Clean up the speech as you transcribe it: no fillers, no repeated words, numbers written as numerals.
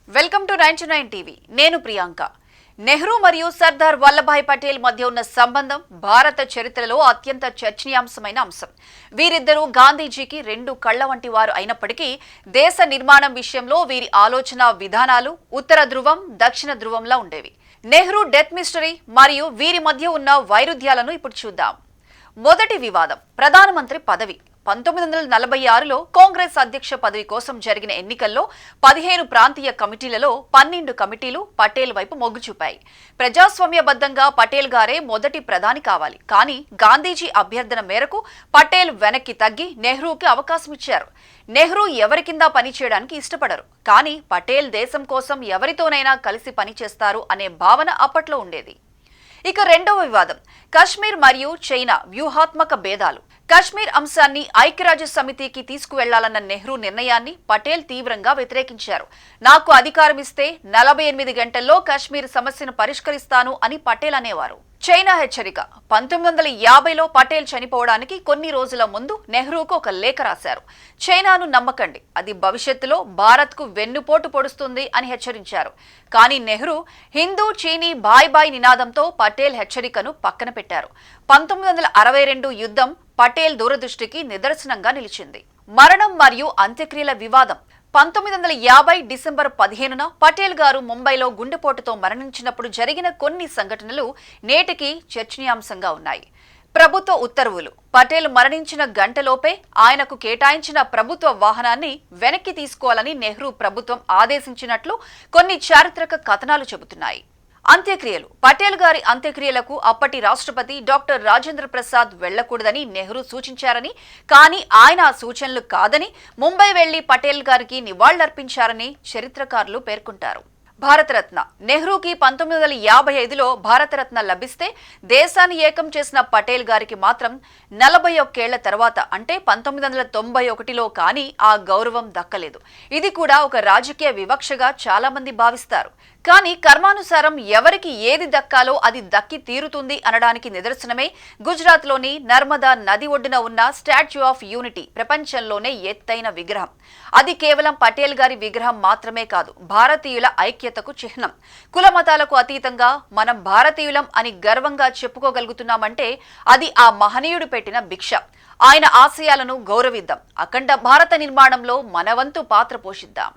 Welcome to 99 TV. నేను ప్రియాంక. నెహ్రూ మరియు సర్దార్ వల్లభాయ్ పటేల్ మధ్య ఉన్న సంబంధం భారత చరిత్రలో అత్యంత చర్చనీయాంశమైన అంశం. వీరిద్దరూ గాంధీజీకి రెండు కళ్ల వంటి వారు అయినప్పటికీ దేశ నిర్మాణం విషయంలో వీరి ఆలోచన విధానాలు ఉత్తర ధ్రువం దక్షిణ ధ్రువంలా ఉండేవి. నెహ్రూ డెత్ మిస్టరీ మరియు వీరి మధ్య ఉన్న వైరుధ్యాలను ఇప్పుడు చూద్దాం. మొదటి వివాదం ప్రధానమంత్రి పదవి. 1946లో కాంగ్రెస్ అధ్యక్ష పదవి కోసం జరిగిన ఎన్నికల్లో 15 ప్రాంతీయ కమిటీలలో 12 కమిటీలు పటేల్ వైపు మొగ్గు చూపాయి. ప్రజాస్వామ్యబద్ధంగా పటేల్ గారే మొదటి ప్రధాని కావాలి. కానీ గాంధీజీ అభ్యర్థన మేరకు పటేల్ వెనక్కి తగ్గి నెహ్రూకి అవకాశం ఇచ్చారు. నెహ్రూ ఎవరి కింద పనిచేయడానికి ఇష్టపడరు. కానీ పటేల్ దేశం కోసం ఎవరితోనైనా కలిసి పనిచేస్తారు అనే భావన అప్పట్లో ఉండేది. ఇక రెండవ వివాదం కశ్మీర్ మరియు చైనా వ్యూహాత్మక భేదాలు. కశ్మీర్ అంశాన్ని ఐక్యరాజ్య సమితికి తీసుకువెళ్లాలన్న నెహ్రూ నిర్ణయాన్ని పటేల్ తీవ్రంగా వ్యతిరేకించారు. నాకు అధికారం ఇస్తే 48 గంటల్లో కశ్మీర్ సమస్యను పరిష్కరిస్తాను అని పటేల్ అనేవారు. చైనా హెచ్చరిక. 1950లో పటేల్ చనిపోవడానికి కొన్ని రోజుల ముందు నెహ్రూకు ఒక లేఖ రాశారు. చైనాను నమ్మకండి, అది భవిష్యత్తులో భారత్కు వెన్నుపోటు పొడుస్తుంది అని హెచ్చరించారు. కానీ నెహ్రూ హిందూ చీనీ బాయ్ బాయ్ నినాదంతో పటేల్ హెచ్చరికను పక్కన పెట్టారు. 1962 యుద్ధం పటేల్ దూరదృష్టికి నిదర్శనంగా నిలిచింది. మరణం మరియు అంత్యక్రియల వివాదం. 1950 డిసెంబర్ 15న పటేల్ గారు ముంబైలో గుండెపోటుతో మరణించినప్పుడు జరిగిన కొన్ని సంఘటనలు నేటికి చర్చనీయాంశంగా ఉన్నాయి. ప్రభుత్వ ఉత్తర్వులు. పటేల్ మరణించిన గంటలోపే ఆయనకు కేటాయించిన ప్రభుత్వ వాహనాన్ని వెనక్కి తీసుకోవాలని నెహ్రూ ప్రభుత్వం ఆదేశించినట్లు కొన్ని చారిత్రక కథనాలు చెబుతున్నాయి. అంత్యక్రియలు. పటేల్ గారి అంత్యక్రియలకు అప్పటి రాష్ట్రపతి డాక్టర్ రాజేంద్ర ప్రసాద్ వెళ్లకూడదని నెహ్రూ సూచించారని, కానీ ఆయన ఆ సూచనలు కాదని ముంబై వెళ్లి పటేల్ గారికి నివాళులర్పించారని చరిత్రకారులు పేర్కొంటారు. భారతరత్న. నెహ్రూకి 1955లో భారతరత్న లభిస్తే దేశాన్ని ఏకం చేసిన పటేల్ గారికి మాత్రం 41 ఏళ్ల తర్వాత అంటే 1991లో కానీ ఆ గౌరవం దక్కలేదు. ఇది కూడా ఒక రాజకీయ వివక్షగా చాలా మంది భావిస్తారు. కానీ కర్మానుసారం ఎవరికి ఏది దక్కాలో అది దక్కి తీరుతుంది అనడానికి నిదర్శనమే గుజరాత్లోని నర్మదా నది ఒడ్డున ఉన్న స్టాచ్యూ ఆఫ్ యూనిటీ, ప్రపంచంలోనే ఎత్తైన విగ్రహం. అది కేవలం పటేల్ గారి విగ్రహం మాత్రమే కాదు, భారతీయుల ఐక్యతకు చిహ్నం. కుల మతాలకు అతీతంగా మనం భారతీయులం అని గర్వంగా చెప్పుకోగలుగుతున్నామంటే అది ఆ మహనీయుడు పెట్టిన భిక్ష. ఆయన ఆశయాలను గౌరవిద్దాం. అఖండ భారత నిర్మాణంలో మన వంతు పాత్ర పోషిద్దాం.